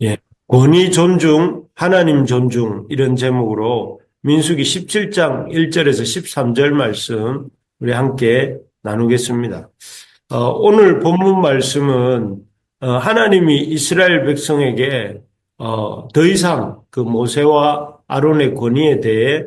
예. 권위 존중, 하나님 존중 이런 제목으로 민수기 17장 1절에서 13절 말씀 우리 함께 나누겠습니다. 오늘 본문 말씀은 하나님이 이스라엘 백성에게 더 이상 그 모세와 아론의 권위에 대해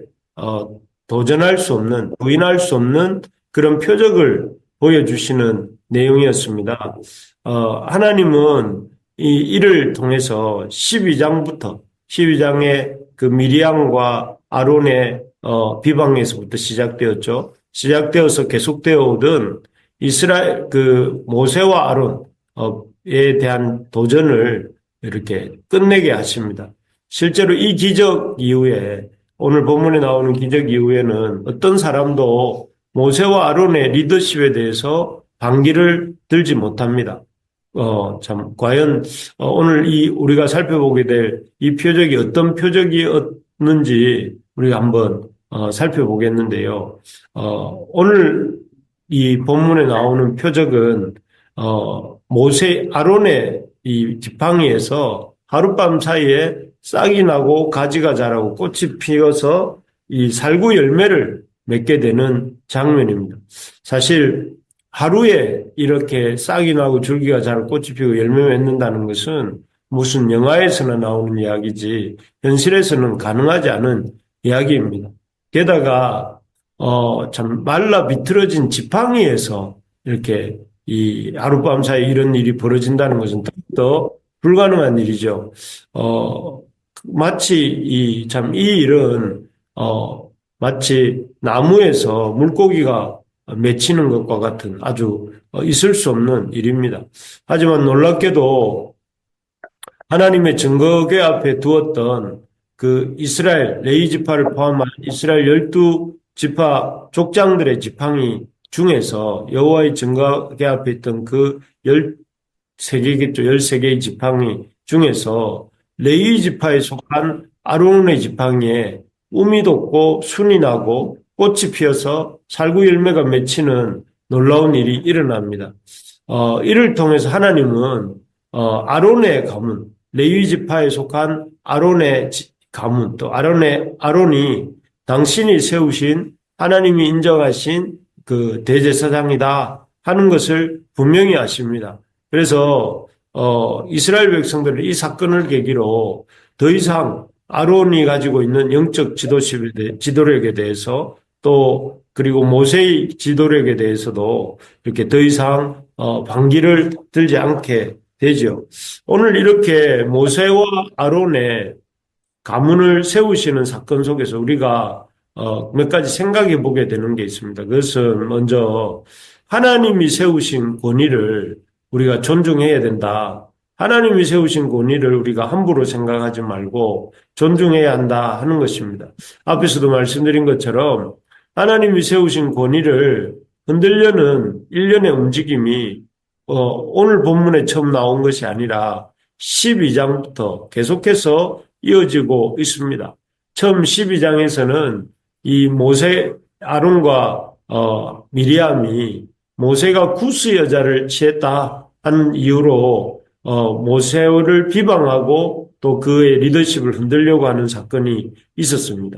도전할 수 없는, 부인할 수 없는 그런 표적을 보여주시는 내용이었습니다. 하나님은 이를 통해서 12장의 그 미리암과 아론의 비방에서부터 시작되었죠. 시작되어서 계속되어 오던 이스라엘 그 모세와 아론에 대한 도전을 이렇게 끝내게 하십니다. 실제로 이 기적 이후에 오늘 본문에 나오는 기적 이후에는 어떤 사람도 모세와 아론의 리더십에 대해서 반기를 들지 못합니다. 과연, 오늘 우리가 살펴보게 될 이 표적이 어떤 표적이었는지 우리가 한번, 살펴보겠는데요. 오늘 이 본문에 나오는 표적은, 아론의 이 지팡이에서 하룻밤 사이에 싹이 나고 가지가 자라고 꽃이 피어서 이 살구 열매를 맺게 되는 장면입니다. 사실, 하루에 이렇게 싹이 나고 줄기가 자라고 꽃이 피고 열매 맺는다는 것은 무슨 영화에서나 나오는 이야기지 현실에서는 가능하지 않은 이야기입니다. 게다가 참 말라 비틀어진 지팡이에서 이렇게 이 하룻밤 사이에 이런 일이 벌어진다는 것은 더욱더 불가능한 일이죠. 마치 이 일은 마치 나무에서 물고기가 맺히는 것과 같은 아주 있을 수 없는 일입니다. 하지만 놀랍게도 하나님의 증거궤 앞에 두었던 그 이스라엘 레위 지파를 포함한 이스라엘 12지파 족장들의 지팡이 중에서 여호와의 증거궤 앞에 있던 그 13개겠죠. 13개의 지팡이 중에서 레위 지파에 속한 아론의 지팡이에 um이 돋고 순이 나고 꽃이 피어서 살구 열매가 맺히는 놀라운 일이 일어납니다. 이를 통해서 하나님은 아론의 가문, 레위 지파에 속한 아론의 가문, 또 아론이 당신이 세우신 하나님이 인정하신 그 대제사장이다 하는 것을 분명히 아십니다. 그래서 이스라엘 백성들은 이 사건을 계기로 더 이상 아론이 가지고 있는 영적 지도력에 대해서 또 그리고 모세의 지도력에 대해서도 이렇게 더 이상 반기를 들지 않게 되죠. 오늘 이렇게 모세와 아론의 가문을 세우시는 사건 속에서 우리가 몇 가지 생각해 보게 되는 게 있습니다. 그것은 먼저 하나님이 세우신 권위를 우리가 존중해야 된다. 하나님이 세우신 권위를 우리가 함부로 생각하지 말고 존중해야 한다 하는 것입니다. 앞에서도 말씀드린 것처럼 하나님이 세우신 권위를 흔들려는 일련의 움직임이 오늘 본문에 처음 나온 것이 아니라 12장부터 계속해서 이어지고 있습니다. 처음 12장에서는 이 모세, 아론과 미리암이 모세가 구스 여자를 취했다 한 이유로 모세를 비방하고 또 그의 리더십을 흔들려고 하는 사건이 있었습니다.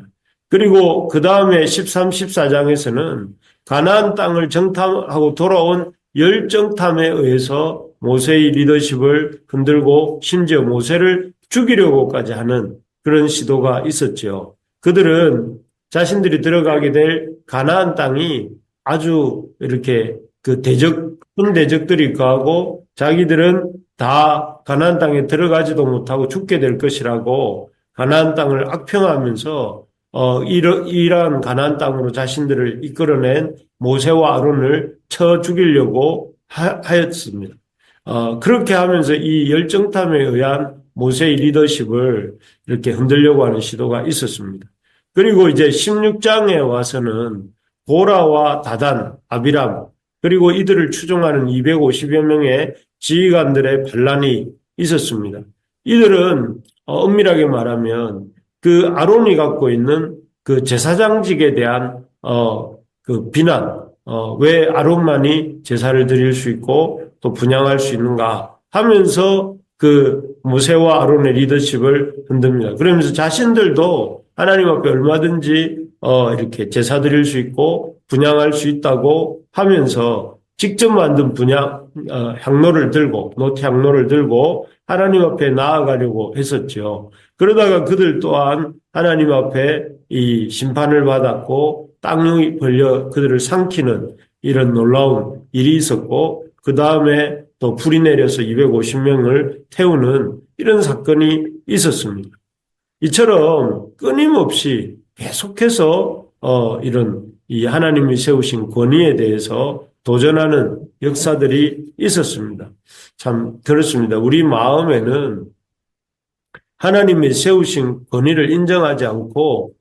그리고 그 다음에 13, 14장에서는 가나안 땅을 정탐하고 돌아온 열정탐에 의해서 모세의 리더십을 흔들고 심지어 모세를 죽이려고까지 하는 그런 시도가 있었죠. 그들은 자신들이 들어가게 될 가나안 땅이 아주 이렇게 그 대적들이 있고 자기들은 다 가나안 땅에 들어가지도 못하고 죽게 될 것이라고 가나안 땅을 악평하면서 이러한 가나안 땅으로 자신들을 이끌어낸 모세와 아론을 쳐 죽이려고 하였습니다. 그렇게 하면서 이 열정탐에 의한 모세의 리더십을 이렇게 흔들려고 하는 시도가 있었습니다. 그리고 이제 16장에 와서는 고라와 다단, 아비람, 그리고 이들을 추종하는 250여 명의 지휘관들의 반란이 있었습니다. 이들은 엄밀하게 말하면 그 아론이 갖고 있는 그 제사장직에 대한 그 비난, 왜 아론만이 제사를 드릴 수 있고 또 분향할 수 있는가 하면서 그 모세와 아론의 리더십을 흔듭니다. 그러면서 자신들도 하나님 앞에 얼마든지 이렇게 제사 드릴 수 있고 분향할 수 있다고 하면서 직접 만든 향로를 들고 노트 향로를 들고 하나님 앞에 나아가려고 했었죠. 그러다가 그들 또한 하나님 앞에 이 심판을 받았고 땅이 벌려 그들을 삼키는 이런 놀라운 일이 있었고 그 다음에 또 불이 내려서 250명을 태우는 이런 사건이 있었습니다. 이처럼 끊임없이 계속해서 이런 이 하나님이 세우신 권위에 대해서 도전하는 역사들이 있었습니다. 참 그렇습니다. 우리 마음에는 하나님이 세우신 권위를 인정하지 않고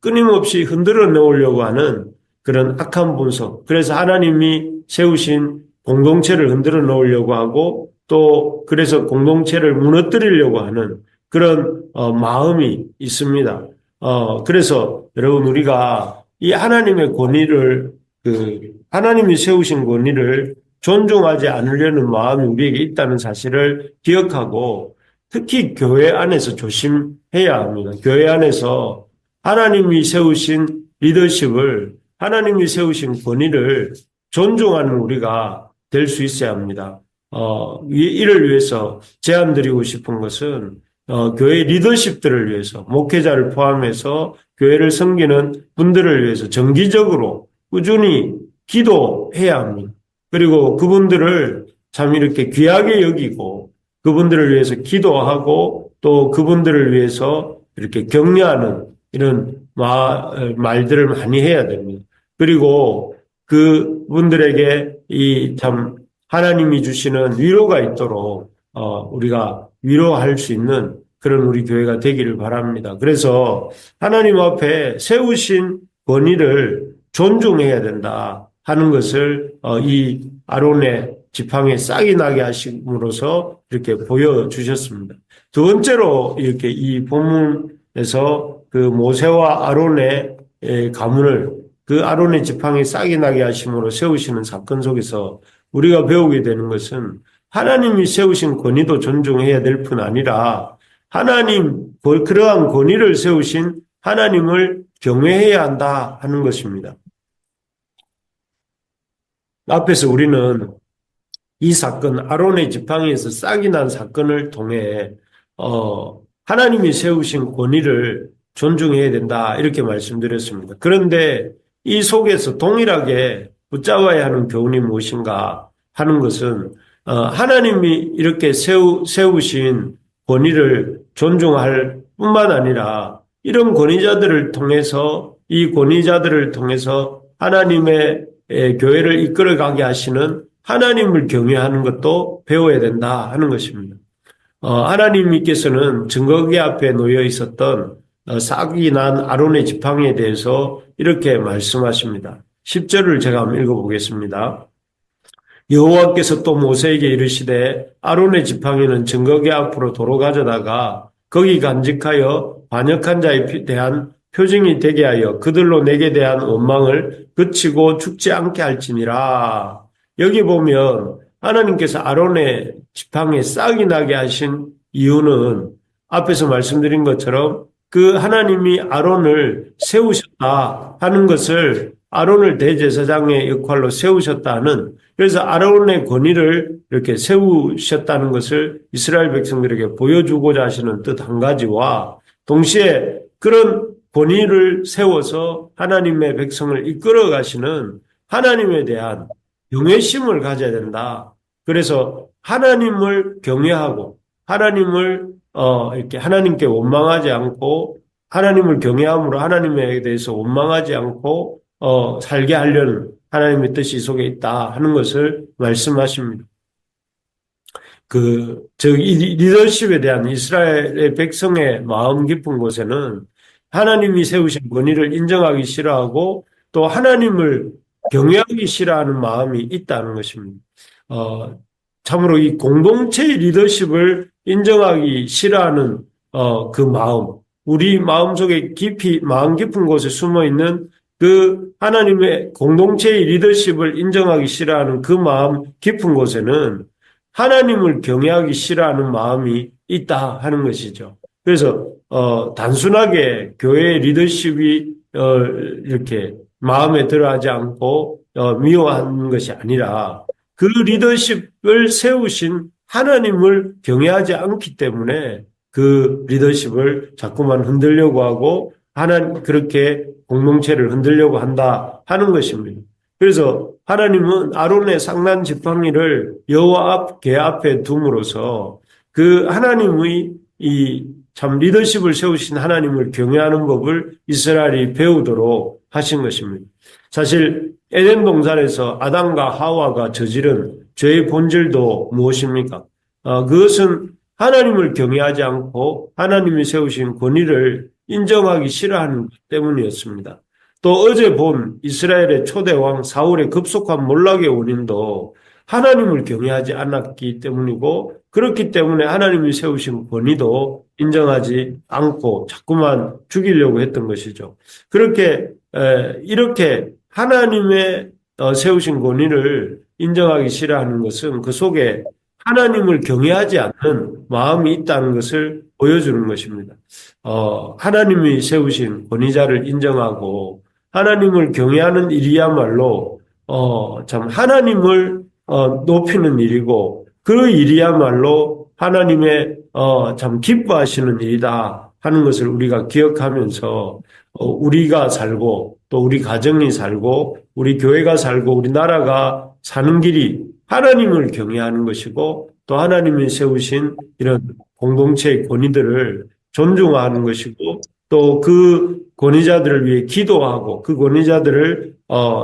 끊임없이 흔들어 놓으려고 하는 그런 악한 본성. 그래서 하나님이 세우신 공동체를 흔들어 놓으려고 하고 또 그래서 공동체를 무너뜨리려고 하는 그런 마음이 있습니다. 그래서 여러분 우리가 이 하나님의 권위를 하나님이 세우신 권위를 존중하지 않으려는 마음이 우리에게 있다는 사실을 기억하고 특히 교회 안에서 조심해야 합니다. 교회 안에서 하나님이 세우신 리더십을 하나님이 세우신 권위를 존중하는 우리가 될 수 있어야 합니다. 이를 위해서 제안드리고 싶은 것은 교회 리더십들을 위해서 목회자를 포함해서 교회를 섬기는 분들을 위해서 정기적으로 꾸준히 기도해야 합니다. 그리고 그분들을 참 이렇게 귀하게 여기고 그분들을 위해서 기도하고 또 그분들을 위해서 이렇게 격려하는 이런 말들을 많이 해야 됩니다. 그리고 그분들에게 이 참 하나님이 주시는 위로가 있도록 우리가 위로할 수 있는 그런 우리 교회가 되기를 바랍니다. 그래서 하나님 앞에 세우신 권위를 존중해야 된다 하는 것을 이 아론의 지팡이에 싹이 나게 하심으로써 이렇게 보여주셨습니다. 두 번째로 이렇게 이 본문에서 그 모세와 아론의 가문을 그 아론의 지팡이에 싹이 나게 하심으로 세우시는 사건 속에서 우리가 배우게 되는 것은 하나님이 세우신 권위도 존중해야 될 뿐 아니라 그러한 권위를 세우신 하나님을 경외해야 한다 하는 것입니다. 앞에서 우리는 이 사건, 아론의 지팡이에서 싹이 난 사건을 통해 하나님이 세우신 권위를 존중해야 된다 이렇게 말씀드렸습니다. 그런데 이 속에서 동일하게 붙잡아야 하는 교훈이 무엇인가 하는 것은 하나님이 이렇게 세우신 권위를 존중할 뿐만 아니라 이런 권위자들을 통해서 이 권위자들을 통해서 하나님의 교회를 이끌어가게 하시는 하나님을 경외하는 것도 배워야 된다 하는 것입니다. 하나님께서는 증거궤 앞에 놓여 있었던 싹이 난 아론의 지팡이에 대해서 이렇게 말씀하십니다. 10절을 제가 한번 읽어보겠습니다. 여호와께서 또 모세에게 이르시되 아론의 지팡이는 증거궤 앞으로 도로 가져다가 거기 간직하여 반역한 자에 대한 표징이 되게 하여 그들로 내게 대한 원망을 그치고 죽지 않게 할지니라. 여기 보면 하나님께서 아론의 지팡이에 싹이 나게 하신 이유는 앞에서 말씀드린 것처럼 그 하나님이 아론을 세우셨다 하는 것을 아론을 대제사장의 역할로 세우셨다는 그래서 아론의 권위를 이렇게 세우셨다는 것을 이스라엘 백성들에게 보여주고자 하시는 뜻 한 가지와 동시에 그런 권위를 세워서 하나님의 백성을 이끌어 가시는 하나님에 대한 경외심을 가져야 된다. 그래서 하나님을 경외하고 하나님을 이렇게 하나님께 원망하지 않고 하나님을 경외함으로 하나님에 대해서 원망하지 않고 살게 하려는 하나님의 뜻이 속에 있다 하는 것을 말씀하십니다. 이 리더십에 대한 이스라엘의 백성의 마음 깊은 곳에는 하나님이 세우신 권위를 인정하기 싫어하고 또 하나님을 경외하기 싫어하는 마음이 있다는 것입니다. 참으로 이 공동체의 리더십을 인정하기 싫어하는 그 마음, 우리 마음속에 마음 깊은 곳에 숨어 있는 그 하나님의 공동체의 리더십을 인정하기 싫어하는 그 마음 깊은 곳에는 하나님을 경외하기 싫어하는 마음이 있다 하는 것이죠. 그래서 단순하게 교회의 리더십이 이렇게 마음에 들어하지 않고 미워하는 것이 아니라 그 리더십을 세우신 하나님을 경외하지 않기 때문에 그 리더십을 자꾸만 흔들려고 하고 그렇게 공동체를 흔들려고 한다 하는 것입니다. 그래서 하나님은 아론의 상난 지팡이를 여호와 앞 궤 앞에 둠으로써 그 하나님의 이 참 리더십을 세우신 하나님을 경외하는 법을 이스라엘이 배우도록 하신 것입니다. 사실 에덴 동산에서 아담과 하와가 저지른 죄의 본질도 무엇입니까? 그것은 하나님을 경외하지 않고 하나님이 세우신 권위를 인정하기 싫어하는 것 때문이었습니다. 또 어제 본 이스라엘의 초대 왕 사울의 급속한 몰락의 원인도 하나님을 경외하지 않았기 때문이고 그렇기 때문에 하나님이 세우신 권위도 인정하지 않고 자꾸만 죽이려고 했던 것이죠. 이렇게 하나님의 세우신 권위를 인정하기 싫어하는 것은 그 속에 하나님을 경외하지 않는 마음이 있다는 것을 보여주는 것입니다. 하나님이 세우신 권위자를 인정하고 하나님을 경외하는 일이야말로 참 하나님을 높이는 일이고 그 일이야말로 하나님의 참 기뻐하시는 일이다 하는 것을 우리가 기억하면서 우리가 살고 또 우리 가정이 살고 우리 교회가 살고 우리 나라가 사는 길이 하나님을 경외하는 것이고 또 하나님이 세우신 이런 공동체의 권위들을 존중하는 것이고 또 그 권위자들을 위해 기도하고 그 권위자들을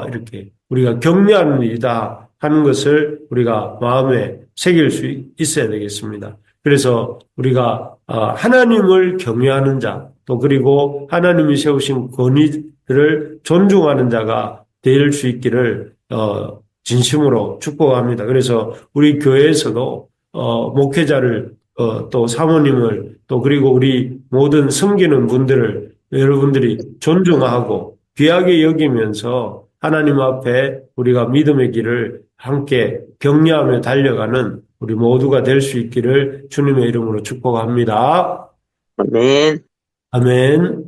이렇게 우리가 격려하는 일이다 하는 것을 우리가 마음에 새길 수 있어야 되겠습니다. 그래서 우리가 하나님을 경외하는 자, 또 그리고 하나님이 세우신 권위들을 존중하는 자가 될 수 있기를 진심으로 축복합니다. 그래서 우리 교회에서도 목회자를 또 사모님을 또 그리고 우리 모든 섬기는 분들을 여러분들이 존중하고 귀하게 여기면서 하나님 앞에 우리가 믿음의 길을 함께 격려하며 달려가는 우리 모두가 될 수 있기를 주님의 이름으로 축복합니다. 아멘. 아멘.